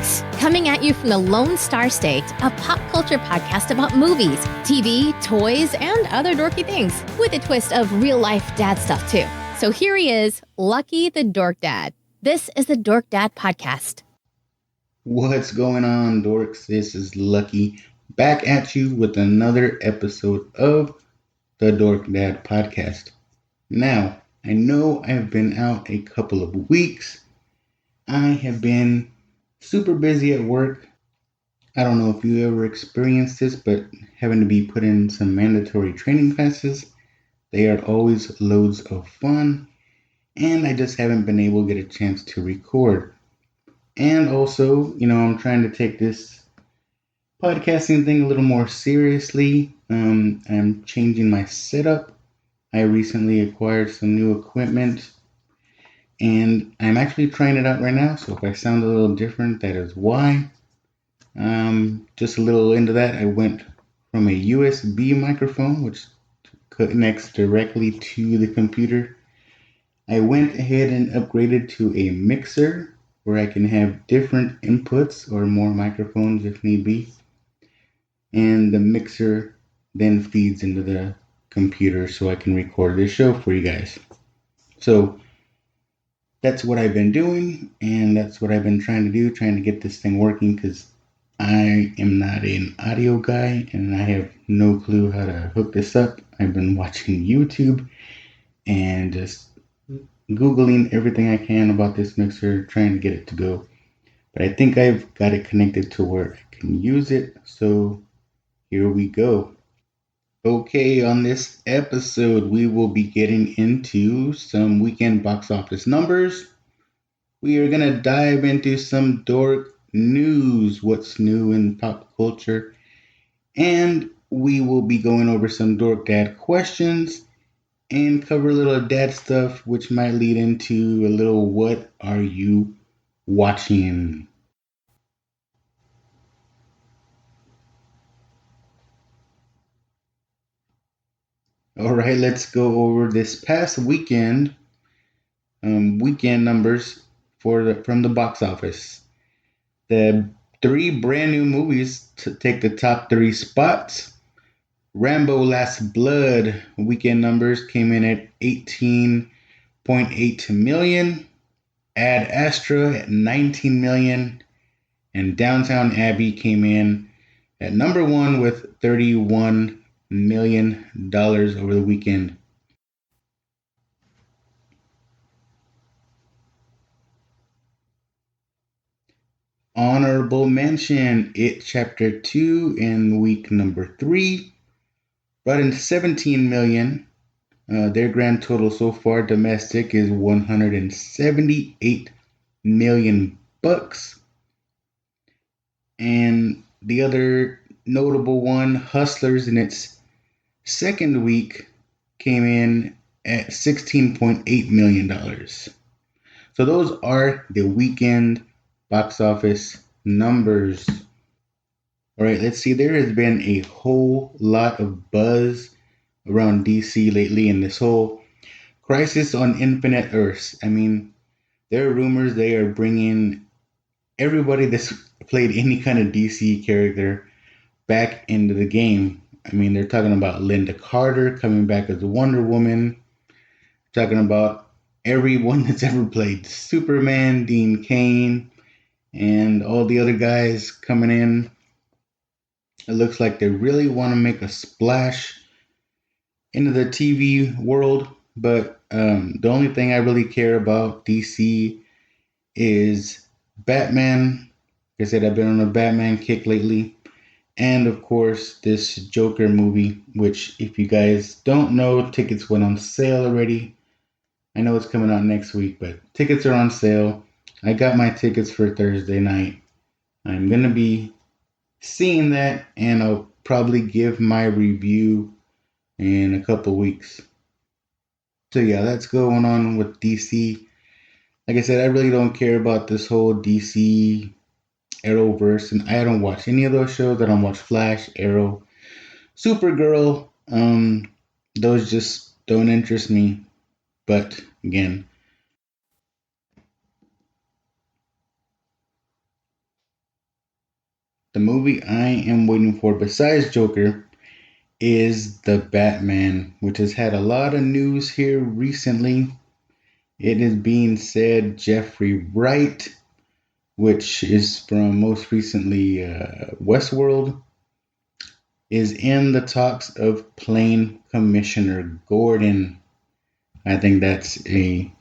Talks, coming at you from the Lone Star State, a pop culture podcast about movies, TV, toys, and other dorky things, with a twist of real-life dad stuff, too. So here he is, Lucky the Dork Dad. This is the Dork Dad Podcast. What's going on, dorks? This is Lucky, back at you with another episode of the Dork Dad Podcast. Now, I know I've been out a couple of weeks. I have been super busy at work. I don't know if you ever experienced this, but having to be put in some mandatory training classes, they are always loads of fun, and I just haven't been able to get a chance to record. And also, I'm trying to take this podcasting thing a little more seriously. I'm changing my setup. I recently acquired some new equipment, and I'm actually trying it out right now. So if I sound a little different, that is why. Just a little into that, I went from a USB microphone, which connects directly to the computer. I went ahead and upgraded to a mixer where I can have different inputs or more microphones if need be. And the mixer then feeds into the computer so I can record this show for you guys. So that's what I've been doing, and that's what I've been trying to do, trying to get this thing working, because I am not an audio guy and I have no clue how to hook this up. I've been watching YouTube and just Googling everything I can about this mixer, trying to get it to go. But I think I've got it connected to where I can use it, so here we go. Okay, on this episode, we will be getting into some weekend box office numbers. We are going to dive into some dork news, what's new in pop culture, and we will be going over some Dork Dad questions and cover a little dad stuff, which might lead into a little what are you watching? All right, let's go over this past weekend numbers from the box office. The three brand new movies to take the top three spots. Rambo Last Blood weekend numbers came in at 18.8 million. Ad Astra at 19 million. And Downtown Abbey came in at number one with $31 million over the weekend. Honorable mention, It Chapter 2 in week number 3 brought in 17 million. Their grand total so far domestic is 178 million bucks. And the other notable one, Hustlers, in its second week came in at $16.8 million. So those are the weekend box office numbers. All right, let's see. There has been a whole lot of buzz around DC lately in this whole Crisis on Infinite Earths. I mean, there are rumors they are bringing everybody that's played any kind of DC character back into the game. I mean, they're talking about Linda Carter coming back as Wonder Woman, talking about everyone that's ever played Superman, Dean Cain, and all the other guys coming in. It looks like they really want to make a splash into the TV world, but the only thing I really care about DC is Batman. Like I said, I've been on a Batman kick lately. And of course, this Joker movie, which if you guys don't know, tickets went on sale already. I know it's coming out next week, but tickets are on sale. I got my tickets for Thursday night. I'm going to be seeing that, and I'll probably give my review in a couple weeks. So yeah, that's going on with DC. Like I said, I really don't care about this whole DC Arrowverse, and I don't watch any of those shows. I don't watch Flash, Arrow, Supergirl. Those just don't interest me. But again, movie I am waiting for, besides Joker, is The Batman, which has had a lot of news here recently. It is being said Jeffrey Wright, which is from most recently Westworld, is in the talks of playing Commissioner Gordon. I think that's a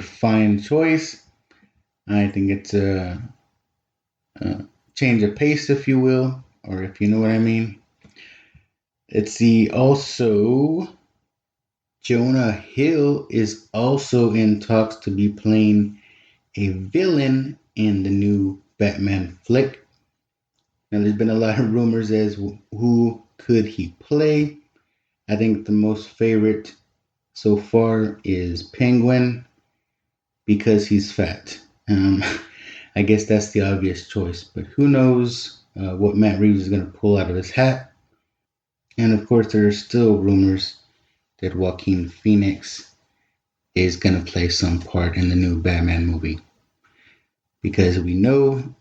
fine choice. I think it's a change of pace, if you will, or if you know what I mean. Let's see. Also, Jonah Hill is also in talks to be playing a villain in the new Batman flick. Now, there's been a lot of rumors as who could he play. I think the most favorite so far is Penguin because he's fat. I guess that's the obvious choice, but who knows what Matt Reeves is going to pull out of his hat. And of course, there are still rumors that Joaquin Phoenix is going to play some part in the new Batman movie. Because we know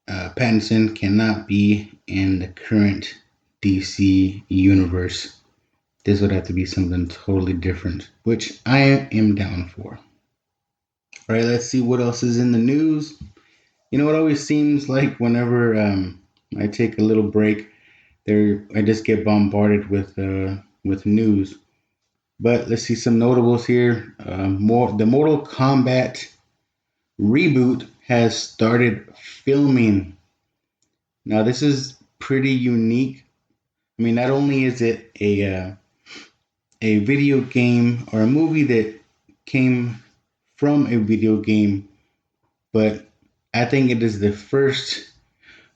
Pattinson cannot be in the current DC universe. This would have to be something totally different, which I am down for. All right, let's see what else is in the news. You know, it always seems like whenever I take a little break, I just get bombarded with news. But let's see some notables here. The Mortal Kombat reboot has started filming. Now, this is pretty unique. I mean, not only is it a video game or a movie that came from a video game, but I think it is the first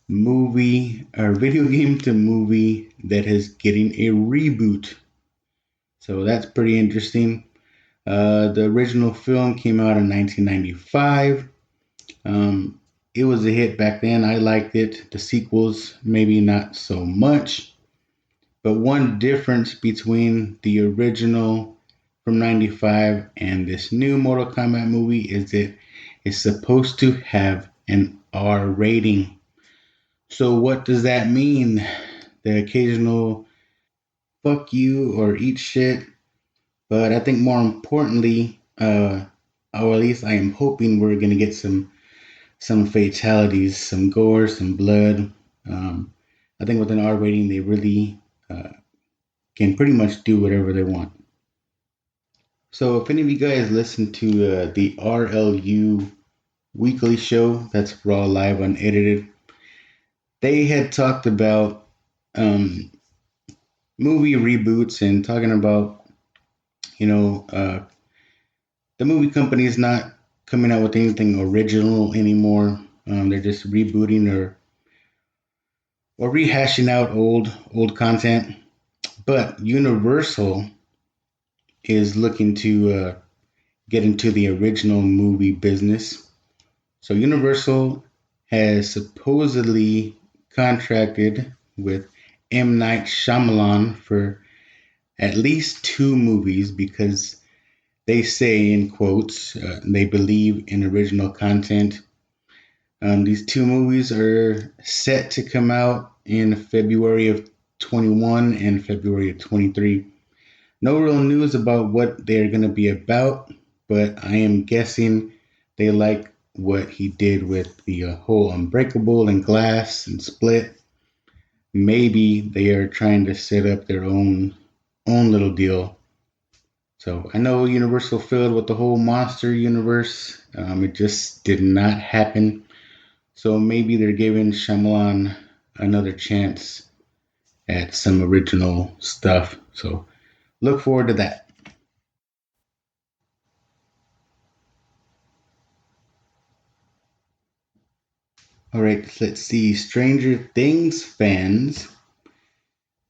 movie or video game to movie that is getting a reboot. So that's pretty interesting. The original film came out in 1995. It was a hit back then. I liked it. The sequels, maybe not so much. But one difference between the original from 95 and this new Mortal Kombat movie is that it's supposed to have an R rating. So what does that mean? The occasional fuck you or eat shit. But I think more importantly, or at least I am hoping we're going to get some fatalities, some gore, some blood. I think with an R rating, they really can pretty much do whatever they want. So if any of you guys listen to the RLU weekly show, that's Raw Live Unedited, they had talked about movie reboots and talking about, the movie company is not coming out with anything original anymore. They're just rebooting or rehashing out old content. But Universal is looking to get into the original movie business. So Universal has supposedly contracted with M. Night Shyamalan for at least 2 movies because they say, in quotes, they believe in original content. These 2 movies are set to come out in February of 21 and February of 23. No real news about what they're going to be about, but I am guessing they like what he did with the whole Unbreakable and Glass and Split. Maybe they are trying to set up their own little deal. So I know Universal failed with the whole monster universe. It just did not happen. So maybe they're giving Shyamalan another chance at some original stuff. So look forward to that. All right, let's see. Stranger Things fans.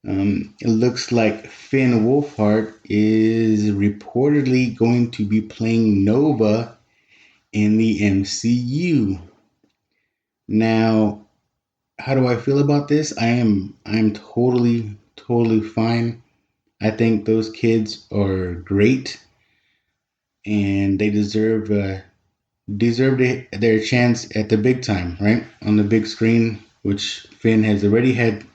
It looks like Finn Wolfhard is reportedly going to be playing Nova in the MCU. Now, how do I feel about this? I'm totally fine. I think those kids are great, and they deserve their chance at the big time, right? On the big screen. which Finn has already had.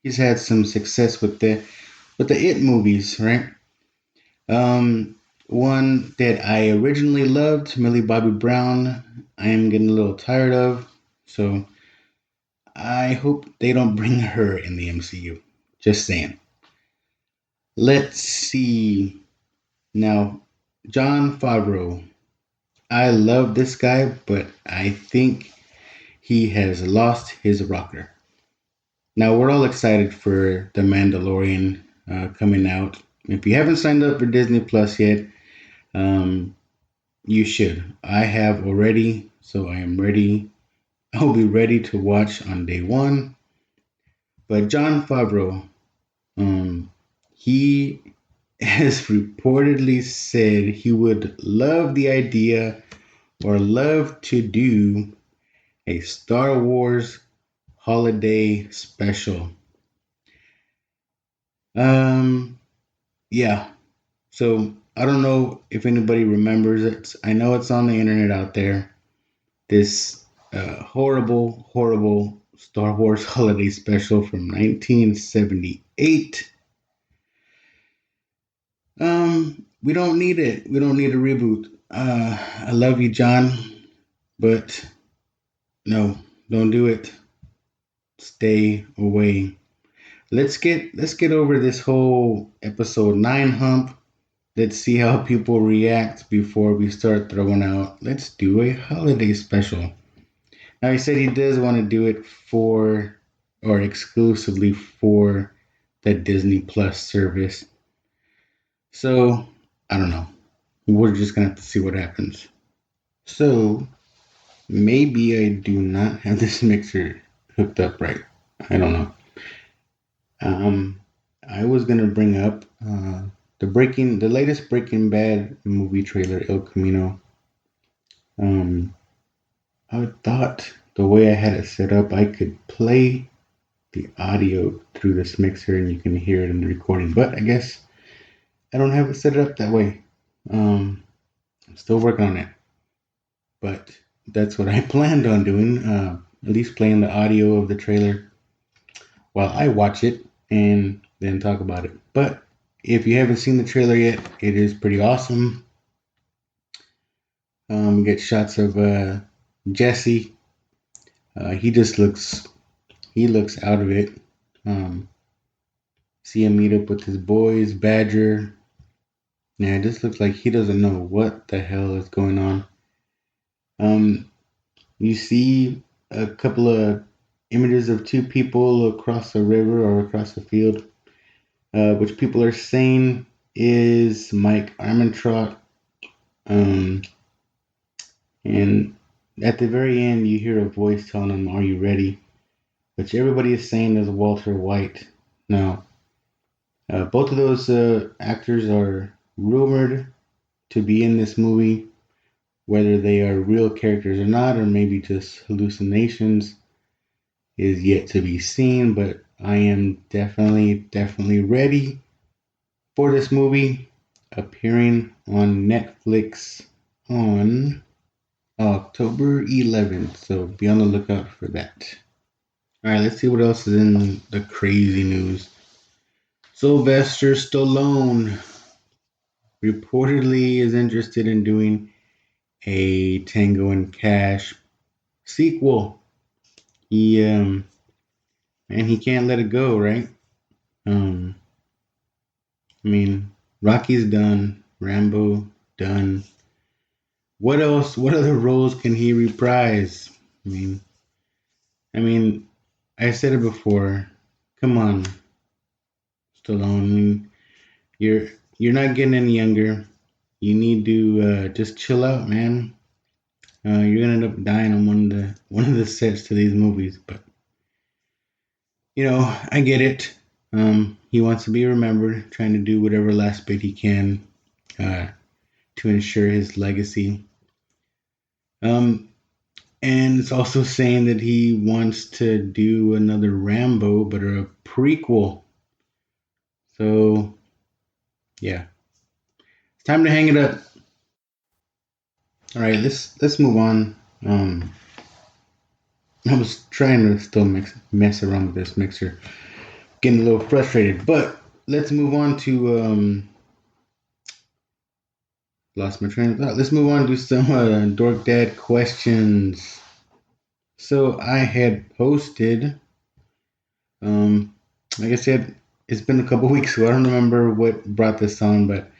He's had some success with the It movies, right? One that I originally loved, Millie Bobby Brown, I am getting a little tired of. So I hope they don't bring her in the MCU. Just saying. Let's see. Now, Jon Favreau. I love this guy, but I think he has lost his rocker. Now, we're all excited for The Mandalorian coming out. If you haven't signed up for Disney Plus yet, um, you should. I have already, so I am ready. I'll be ready to watch on day one. But Jon Favreau, he has reportedly said he would love the idea or love to do a Star Wars holiday special. Yeah. So I don't know if anybody remembers it. I know it's on the internet out there. This horrible, horrible Star Wars holiday special from 1978. We don't need it. We don't need a reboot. I love you, John, but no, don't do it. Stay away. Let's get over this whole episode 9 hump. Let's see how people react before we start throwing out. Let's do a holiday special. Now he said he does want to do it for or exclusively for the Disney Plus service. So I don't know. We're just gonna have to see what happens. So maybe I do not have this mixer hooked up right. I don't know. I was gonna bring up the latest Breaking Bad movie trailer, El Camino. I thought the way I had it set up, I could play the audio through this mixer and you can hear it in the recording. But I guess I don't have it set up that way. I'm still working on it. But that's what I planned on doing. At least playing the audio of the trailer while I watch it and then talk about it. But if you haven't seen the trailer yet, it is pretty awesome. We get shots of Jesse. He looks out of it. See him meet up with his boys, Badger. Yeah, it just looks like he doesn't know what the hell is going on. You see a couple of images of two people across a river or across a field, which people are saying is Mike Armentrout. And at the very end, you hear a voice telling him, "Are you ready?" Which everybody is saying is Walter White. Now, both of those actors are rumored to be in this movie. Whether they are real characters or not, or maybe just hallucinations, is yet to be seen. But I am definitely ready for this movie, appearing on Netflix on October 11th. So be on the lookout for that. All right, let's see what else is in the crazy news. Sylvester Stallone reportedly is interested in doing a Tango and Cash sequel. And he can't let it go, right? I mean, Rocky's done, Rambo done. What else? What other roles can he reprise? I mean, I said it before. Come on, Stallone. You're not getting any younger. You need to just chill out, man. You're gonna end up dying on one of the sets to these movies, but I get it. He wants to be remembered, trying to do whatever last bit he can to ensure his legacy. And it's also saying that he wants to do another Rambo, but a prequel. So, yeah. It's time to hang it up. All right, let's move on. I was trying to still mess around with this mixer, getting a little frustrated, but let's move on to lost my train of thought. Let's move on to some Dork Dad questions. So I had posted, like I said, it's been a couple weeks, so I don't remember what brought this on, but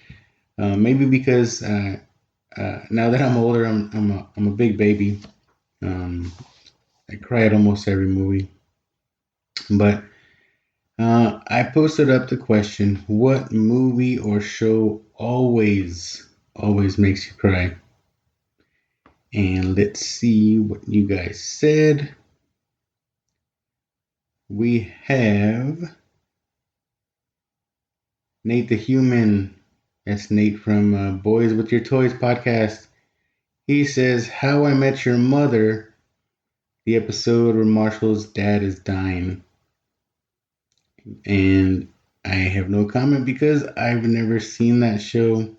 maybe because now that I'm older, I'm a big baby. I cry at almost every movie, but I posted up the question: what movie or show always makes you cry? And let's see what you guys said. We have Nate the Human. That's Nate from Boys with Your Toys podcast. He says, How I Met Your Mother, the episode where Marshall's dad is dying. And I have no comment because I've never seen that show.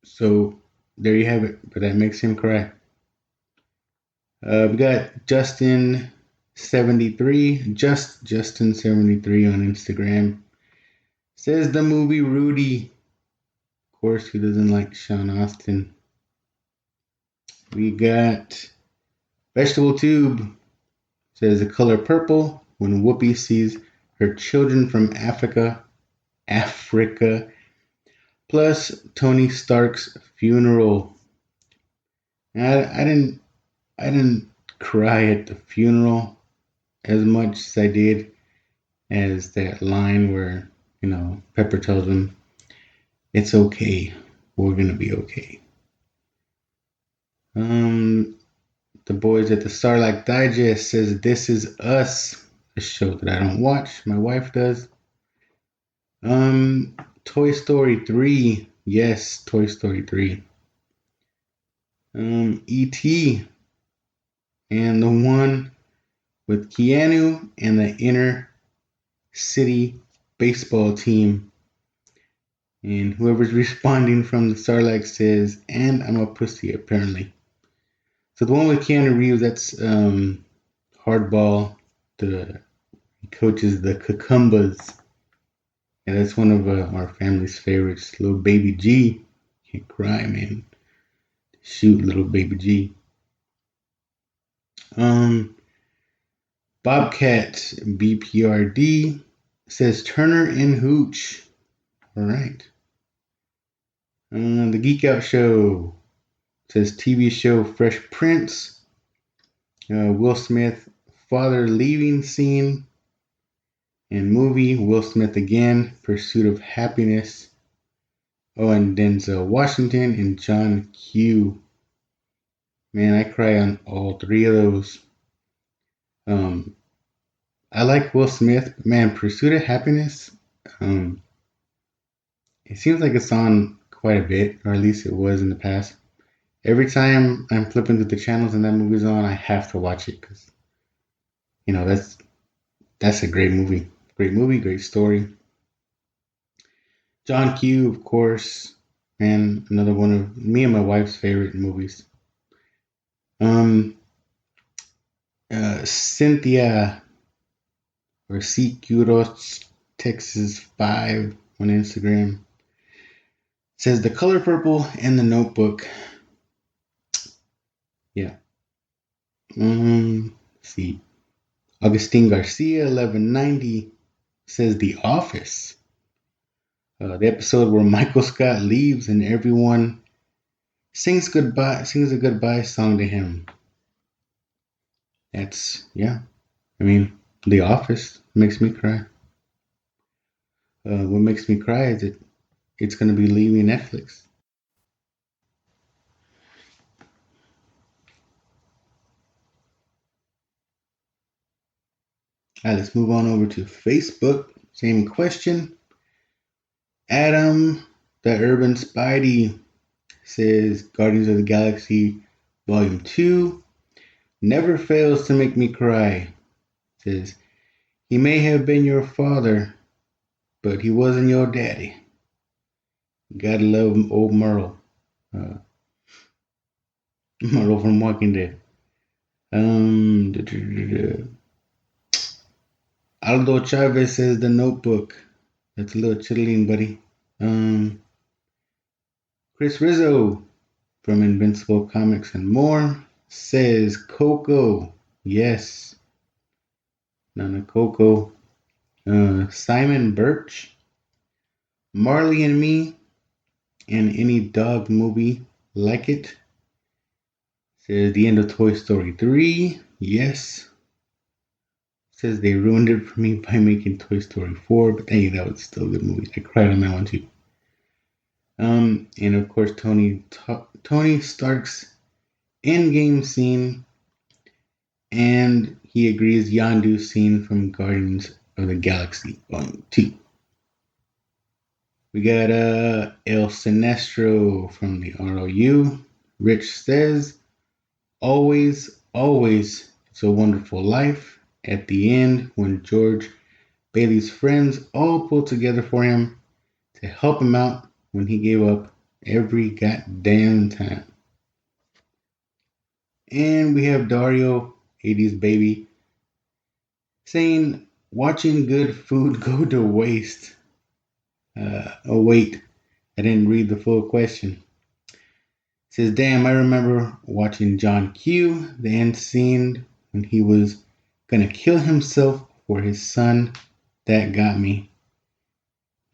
So there you have it. But that makes him cry. We got Justin73, Justin73 on Instagram. Says the movie Rudy. Of course, who doesn't like Sean Astin? We got Vegetable Tube. Says The Color Purple when Whoopi sees her children from Africa, plus Tony Stark's funeral. I didn't cry at the funeral as much as I did as that line where, Pepper tells him, it's okay, we're gonna be okay. The boys at the Starlight Digest says This Is Us, a show that I don't watch, my wife does. Toy Story 3, yes, Toy Story 3. E.T. and the one with Keanu and the inner city baseball team. And whoever's responding from the Starlight says, and I'm a pussy, apparently. So the one with Keanu Reeves, that's Hardball. He coaches the Cucumbas. And that's one of our family's favorites. Little baby G. Can't cry, man. Shoot, little baby G. Bobcat BPRD says Turner and Hooch. All right. The Geek Out Show says TV show Fresh Prince. Will Smith father leaving scene. And movie Will Smith again, Pursuit of Happiness. Oh, and Denzel Washington and John Q. Man, I cry on all three of those. I like Will Smith, but man, Pursuit of Happiness. It seems like it's on quite a bit, or at least it was in the past. Every time I'm flipping through the channels and that movie's on, I have to watch it because, that's a great movie. Great movie, great story. John Q, of course, and another one of me and my wife's favorite movies. Cynthia or CQros Texas 5 on Instagram says The Color Purple and The Notebook. Yeah. Let's see. Augustine Garcia 1190 says The Office. The episode where Michael Scott leaves and everyone sings a goodbye song to him. That's, yeah. The Office makes me cry. What makes me cry is it's going to be leaving Netflix. All right, let's move on over to Facebook. Same question. Adam, the Urban Spidey, says Guardians of the Galaxy Volume 2 never fails to make me cry. Says He may have been your father, but he wasn't your daddy. Gotta love old Merle. Uh, Merle from Walking Dead. Aldo Chavez says The Notebook. That's a little chilling, buddy. Chris Rizzo from Invincible Comics and More says Coco. Yes. Nana Coco. Simon Birch. Marley and Me. And any dog movie like it. Says the end of Toy Story 3. Yes. Says they ruined it for me by making Toy Story 4. But hey, that was still a good movie. I cried on that one too. And of course, Tony Stark's Endgame scene, and he agrees Yondu's scene from Guardians of the Galaxy Volume 2. We got El Sinestro from the ROU. Rich says, always, always, it's a wonderful life. At the end, when George Bailey's friends all pulled together for him to help him out when he gave up every goddamn time. And we have Dario, 80s baby, saying, watching good food go to waste. Oh, wait, I didn't read the full question. It says, damn, I remember watching John Q, the end scene when he was going to kill himself for his son. That got me.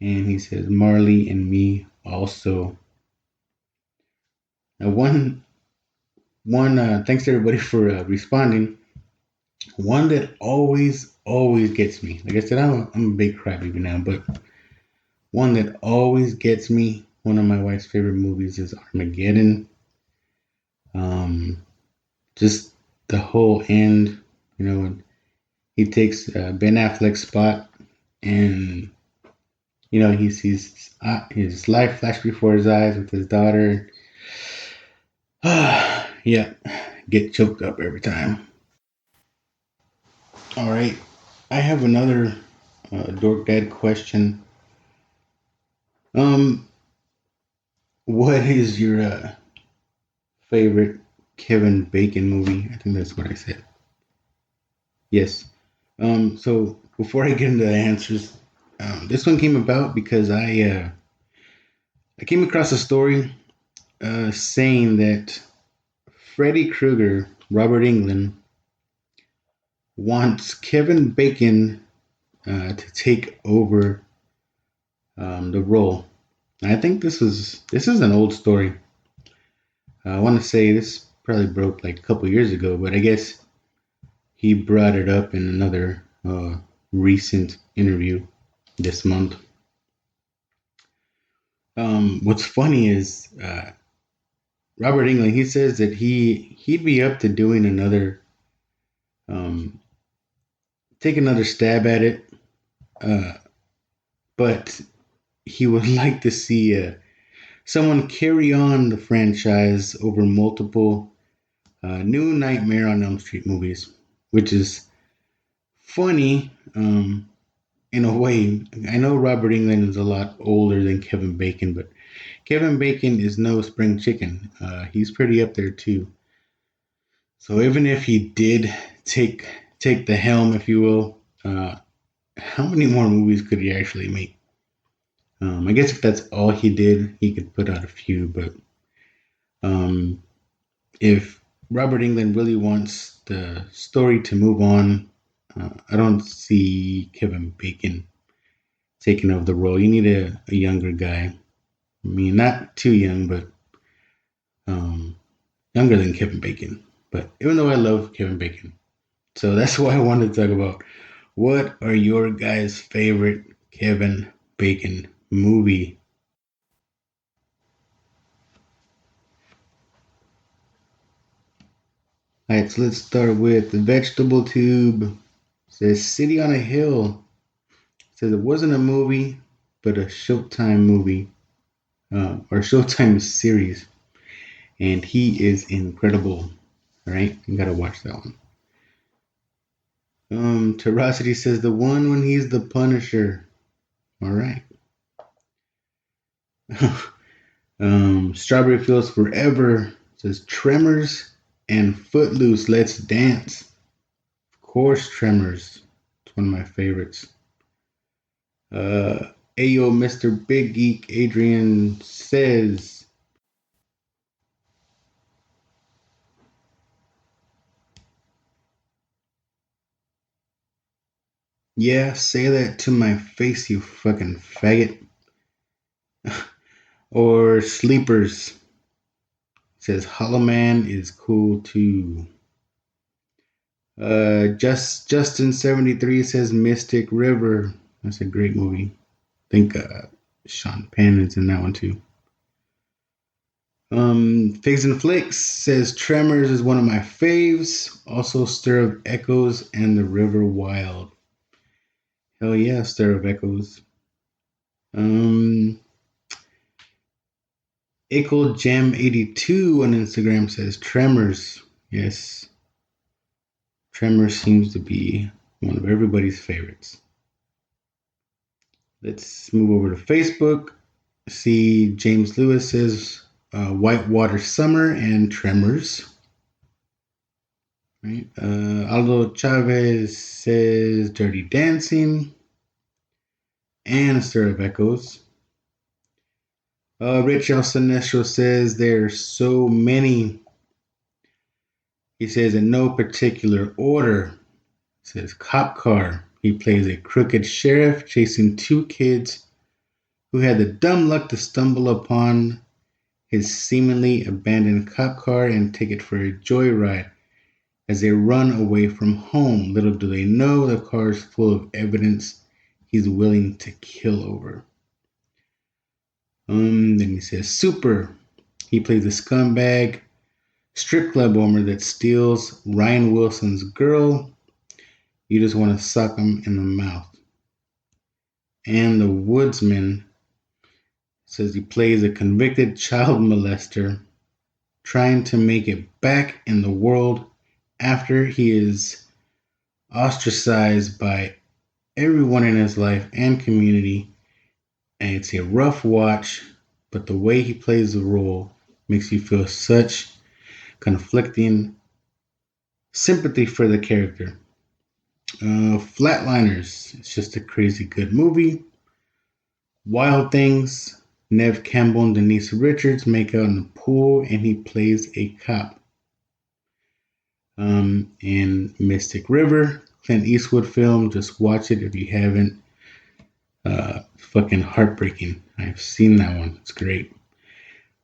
And he says, Marley and Me also. Now, thanks to everybody for responding. One that always gets me. Like I said, I'm a big crybaby now, but one that always gets me. One of my wife's favorite movies is Armageddon. Just the whole end, when he takes Ben Affleck's spot, and he sees his life flash before his eyes with his daughter. Yeah, get choked up every time. All right, I have another Dork Dad question. What is your favorite Kevin Bacon movie? I think that's what I said. Yes. So before I get into the answers, this one came about because I came across a story saying that Freddy Krueger, Robert Englund, wants Kevin Bacon to take over the role. And I think this is an old story. I want to say this probably broke like a couple years ago, but I guess he brought it up in another recent interview this month. What's funny is Robert Englund, he says that he'd be up to doing take another stab at it, but he would like to see someone carry on the franchise over multiple new Nightmare on Elm Street movies, which is funny in a way. I know Robert Englund is a lot older than Kevin Bacon, but Kevin Bacon is no spring chicken. He's pretty up there too. So even if he did take the helm, if you will, how many more movies could he actually make? I guess if that's all he did, he could put out a few. But if Robert Englund really wants the story to move on, I don't see Kevin Bacon taking over the role. You need a younger guy. I mean, not too young, but younger than Kevin Bacon. But even though I love Kevin Bacon, so that's why I wanted to talk about what are your guys' favorite Kevin Bacon movie? Alright, so let's start with the Vegetable Tube. It says City on a Hill. It says it wasn't a movie, but a Showtime movie, or Showtime series. And he is incredible. Alright, you gotta watch that one. Terosity says the one when he's the Punisher. All right. Strawberry Fields Forever says Tremors and Footloose. Let's dance. Of course, Tremors. It's one of my favorites. Ayo, Mr. Big Geek Adrian says, yeah, say that to my face, you fucking faggot. Or Sleepers says Hollow Man is cool too. Justin73 says Mystic River. That's a great movie. I think Sean Penn is in that one too. Figs and Flicks says Tremors is one of my faves. Also Stir of Echoes and The River Wild. Hell yeah, Stir of Echoes. Ickle Jam 82 on Instagram says Tremors. Yes. Tremors seems to be one of everybody's favorites. Let's move over to Facebook. See, James Lewis says Whitewater Summer and Tremors. Right. Aldo Chavez says Dirty Dancing and A Stir of Echoes. Rich El Sinestro says there's so many. He says in no particular order. He says Cop Car. He plays a crooked sheriff chasing two kids who had the dumb luck to stumble upon his seemingly abandoned cop car and take it for a joyride as they run away from home. Little do they know the car is full of evidence he's willing to kill over. Then he says Super. He plays a scumbag strip club owner that steals Ryan Wilson's girl. You just want to suck him in the mouth. And The Woodsman says he plays a convicted child molester trying to make it back in the world after he is ostracized by everyone in his life and community. And it's a rough watch, but the way he plays the role makes you feel such conflicting sympathy for the character. Flatliners, it's just a crazy good movie. Wild Things, Nev Campbell and Denise Richards make out in the pool and he plays a cop. And Mystic River, Clint Eastwood film, just watch it if you haven't. Fucking heartbreaking. I've seen that one. It's great.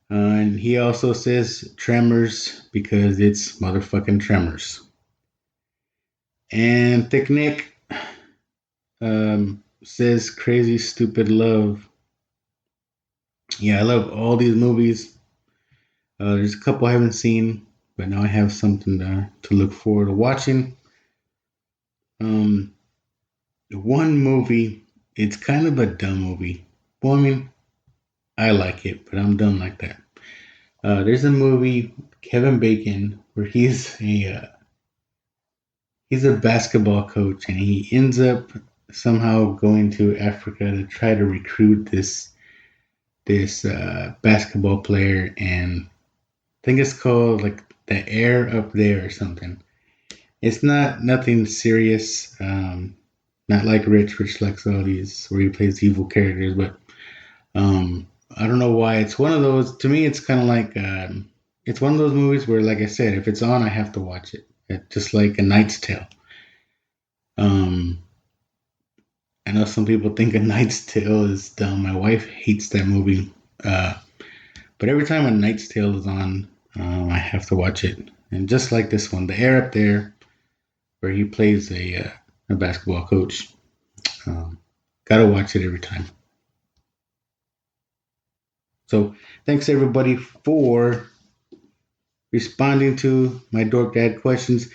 And he also says Tremors because it's motherfucking Tremors. And Thick Nick says Crazy Stupid Love. Yeah, I love all these movies. There's a couple I haven't seen, but now I have something to look forward to watching. The one movie, it's kind of a dumb movie. Well, I mean, I like it, but I'm dumb like that. There's a movie, Kevin Bacon, where he's a basketball coach, and he ends up somehow going to Africa to try to recruit this basketball player, and I think it's called like The Air Up There or something. It's nothing serious. Not like Rich likes all these where he plays evil characters, but I don't know why. It's one of those, to me, it's kind of like, it's one of those movies where, like I said, if it's on, I have to watch it. It's just like A Knight's Tale. I know some people think A Knight's Tale is dumb. My wife hates that movie. But every time A Knight's Tale is on, I have to watch it. And just like this one, The Air Up There, where he plays a basketball coach. Gotta watch it every time. So thanks everybody for responding to my Dork Dad questions.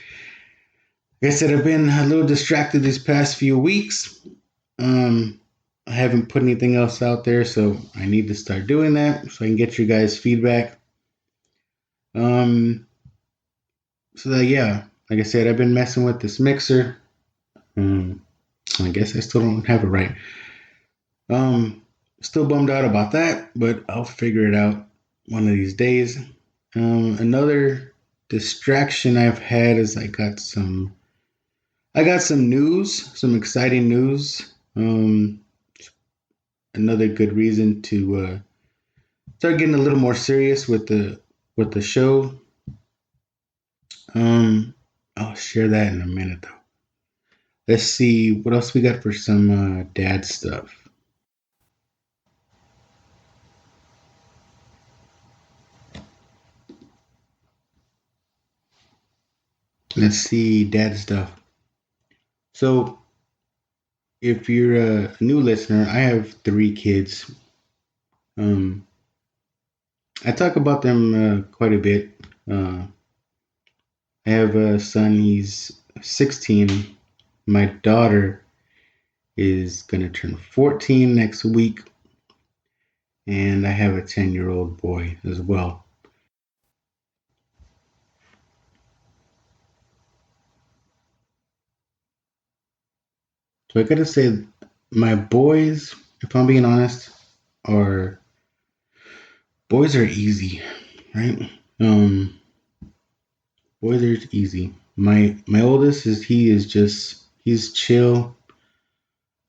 Like I said, I've been a little distracted these past few weeks. I haven't put anything else out there, so I need to start doing that so I can get your guys' feedback. So that, yeah, like I said, I've been messing with this mixer. I guess I still don't have it right. Still bummed out about that, but I'll figure it out one of these days. Another distraction I've had is I got some news, some exciting news. Another good reason to start getting a little more serious with the show. I'll share that in a minute though. Let's see what else we got for some dad stuff. Let's see dad stuff. So, if you're a new listener, I have 3 kids. Um, I talk about them quite a bit. I have a son, he's 16. My daughter is going to turn 14 next week. And I have a 10-year-old boy as well. So I gotta say, my boys, if I'm being honest, are boys are easy, right? Boys are easy. My oldest he's chill.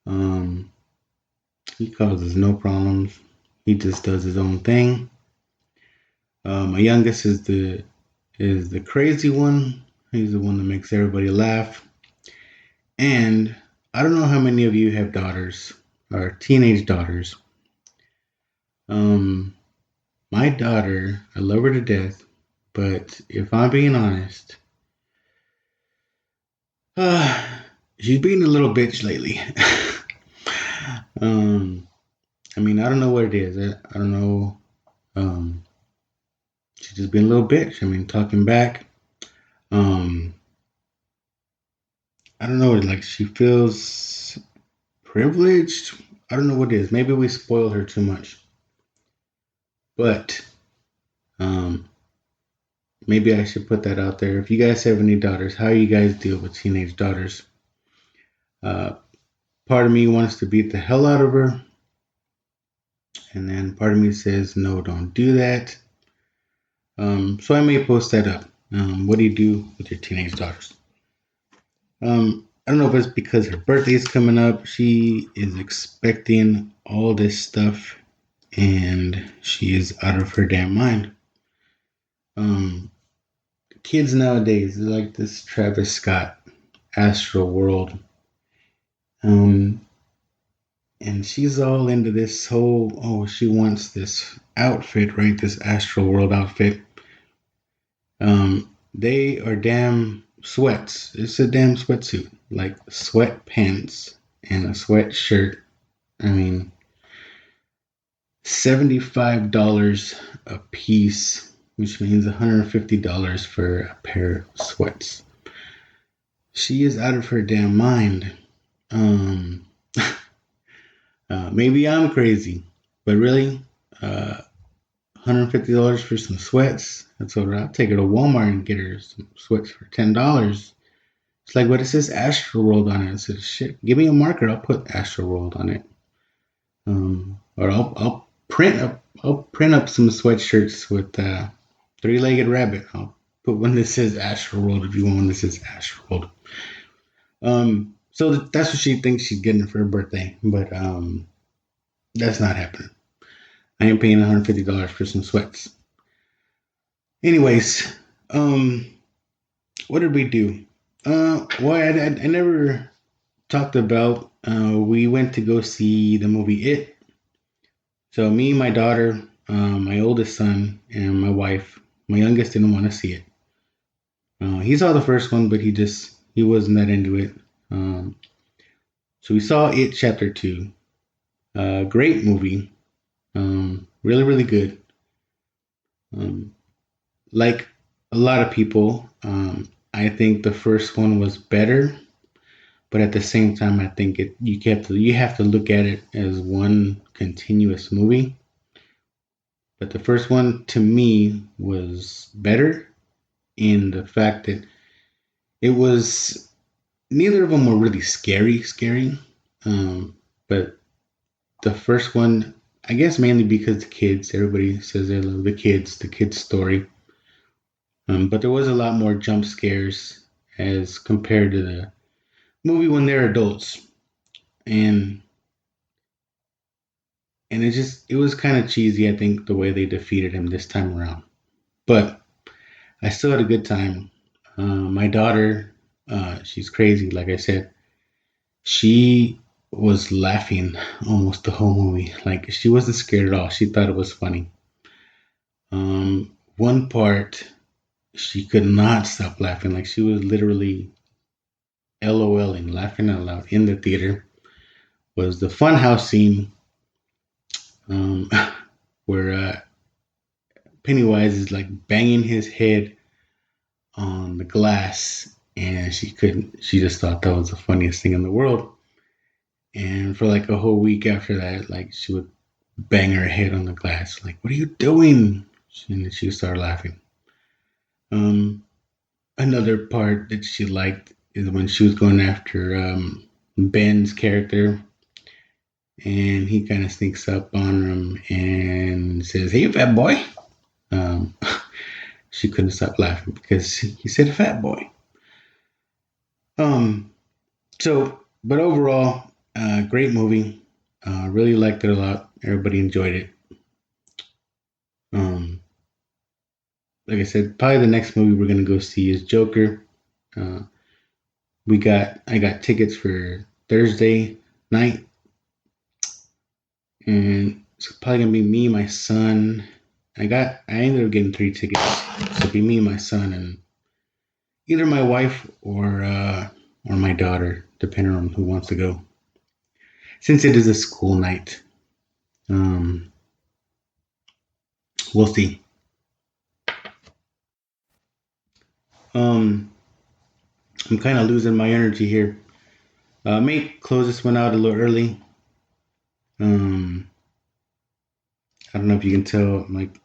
Um, he causes no problems. He just does his own thing. My youngest is the crazy one. He's the one that makes everybody laugh. And I don't know how many of you have daughters or teenage daughters. My daughter, I love her to death, but if I'm being honest, she's being a little bitch lately. I mean, I don't know what it is. I don't know. She's just being a little bitch. I mean, talking back. Um, I don't know. Like she feels privileged. I don't know what it is. Maybe we spoiled her too much. But um, maybe I should put that out there. If you guys have any daughters, how you guys deal with teenage daughters? Uh, Part of me wants to beat the hell out of her. And then part of me says, no, don't do that. So I may post that up. What do you do with your teenage daughters? I don't know if it's because her birthday is coming up. She is expecting all this stuff and she is out of her damn mind. Kids nowadays, they're like this Travis Scott Astro World. And she's all into this whole, she wants this outfit, right? This Astro World outfit. They are damn sweats. It's a damn sweatsuit, like sweatpants and a sweatshirt. I mean, $75 a piece, which means $150 for a pair of sweats. She is out of her damn mind. Maybe I'm crazy, but really, $150 for some sweats. That's what I'll take her to Walmart and get her some sweats for $10. It's like, but it says Astro World on it. I said, shit, give me a marker. I'll put Astro World on it. Or I'll print up some sweatshirts with three-legged rabbit. I'll put one that says Astro World if you want one that says Astro World. So that's what she thinks she's getting for her birthday, but that's not happening. I ain't paying $150 for some sweats. Anyways, what did we do? Well, I never talked about. We went to go see the movie It. So me, my daughter, my oldest son, and my wife. My youngest didn't want to see it. He saw the first one, but he wasn't that into it. So we saw It Chapter 2. Great movie. Really, really good. Like a lot of people, I think the first one was better, but at the same time, I think you have to look at it as one continuous movie. But the first one to me was better in the fact that it was neither of them were really scary. But the first one, I guess mainly because the kids, everybody says they love the kids story. But there was a lot more jump scares as compared to the movie when they're adults. And it was kind of cheesy, I think, the way they defeated him this time around. But I still had a good time. My daughter, she's crazy, like I said. She was laughing almost the whole movie. Like she wasn't scared at all. She thought it was funny. One part, she could not stop laughing. Like she was literally LOLing, laughing out loud in the theater. Was the funhouse scene um, where Pennywise is like banging his head on the glass, and she couldn't. She just thought that was the funniest thing in the world. And for like a whole week after that, like she would bang her head on the glass, like, "What are you doing?" And then she would start laughing. Um, Another part that she liked is when she was going after Ben's character, and he kind of sneaks up on him and says, "Hey, fat boy." Um, she couldn't stop laughing because he said, "Fat boy." Um, but overall, great movie. Really liked it a lot. Everybody enjoyed it. Um, like I said, probably the next movie we're gonna go see is Joker. Uh, I got tickets for Thursday night, and it's probably gonna be me, my son. I ended up getting 3 tickets, so it'll be me, my son, and either my wife or my daughter, depending on who wants to go. Since it is a school night, um, we'll see. Um, I'm kind of losing my energy here. May close this one out a little early. Um, I don't know if you can tell, like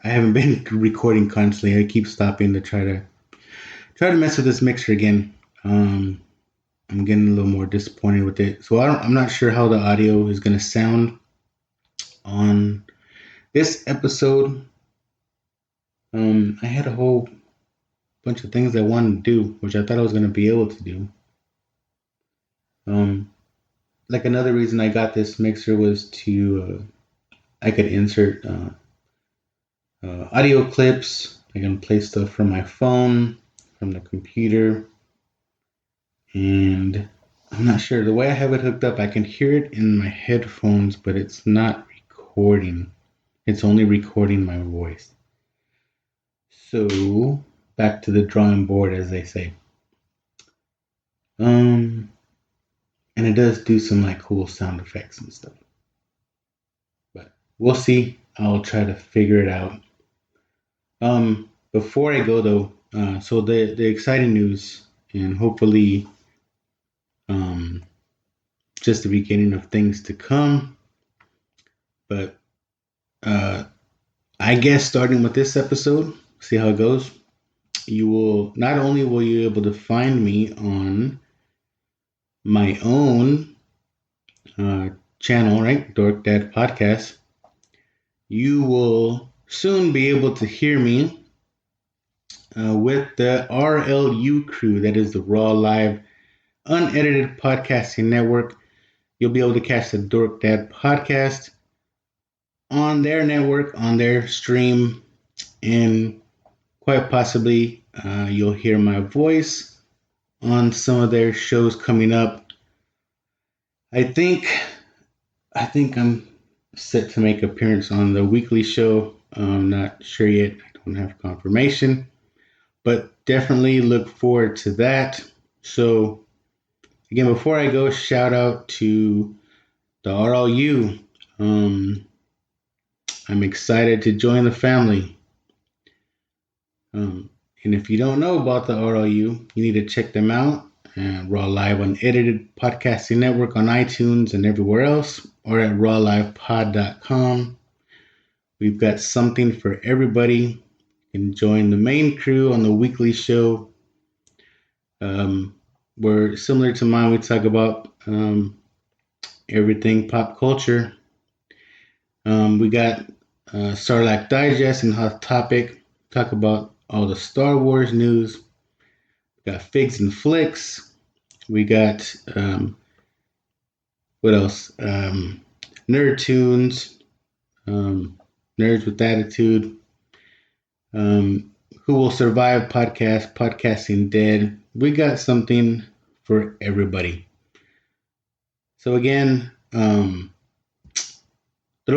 I haven't been recording constantly. I keep stopping to try to mess with this mixer again. I'm getting a little more disappointed with it. So I'm not sure how the audio is going to sound on this episode. I had a whole bunch of things I wanted to do, which I thought I was going to be able to do. Like another reason I got this mixer was to I could insert audio clips. I can play stuff from my phone, from the computer, and I'm not sure. The way I have it hooked up, I can hear it in my headphones, but it's not recording. It's only recording my voice. So back to the drawing board, as they say. And it does do some like cool sound effects and stuff. But we'll see. I'll try to figure it out. Before I go though, so the exciting news, and hopefully just the beginning of things to come. But I guess starting with this episode, see how it goes. You will not only will you be able to find me on my own channel, right, Dork Dad Podcast. You will soon be able to hear me with the RLU crew, that is the Raw Live Unedited Podcasting Network. You'll be able to catch the Dork Dad Podcast on their network, on their stream, and quite possibly you'll hear my voice on some of their shows coming up. I think I'm set to make an appearance on the weekly show. I'm not sure yet. I don't have confirmation, but definitely look forward to that. So again, before I go, shout out to the RLU. I'm excited to join the family. And if you don't know about the RLU, you need to check them out. Raw Live Unedited Podcasting Network on iTunes and everywhere else, or at rawlivepod.com. We've got something for everybody. You can join the main crew on the weekly show. We're similar to mine. We talk about everything pop culture. We got Starlight Digest and Hot Topic. Talk about all the Star Wars news. We got Figs and Flicks. We got what else? Nerd Tunes. Nerds with Attitude. Who Will Survive podcast, Podcasting Dead. We got something for everybody. So again, little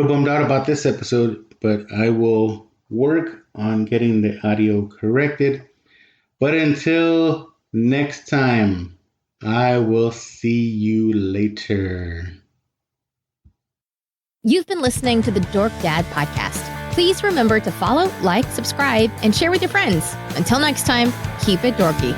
bummed out about this episode, but I will work on getting the audio corrected. But until next time, I will see you later. You've been listening to the Dork Dad Podcast. Please remember to follow, like, subscribe, and share with your friends. Until next time, keep it dorky.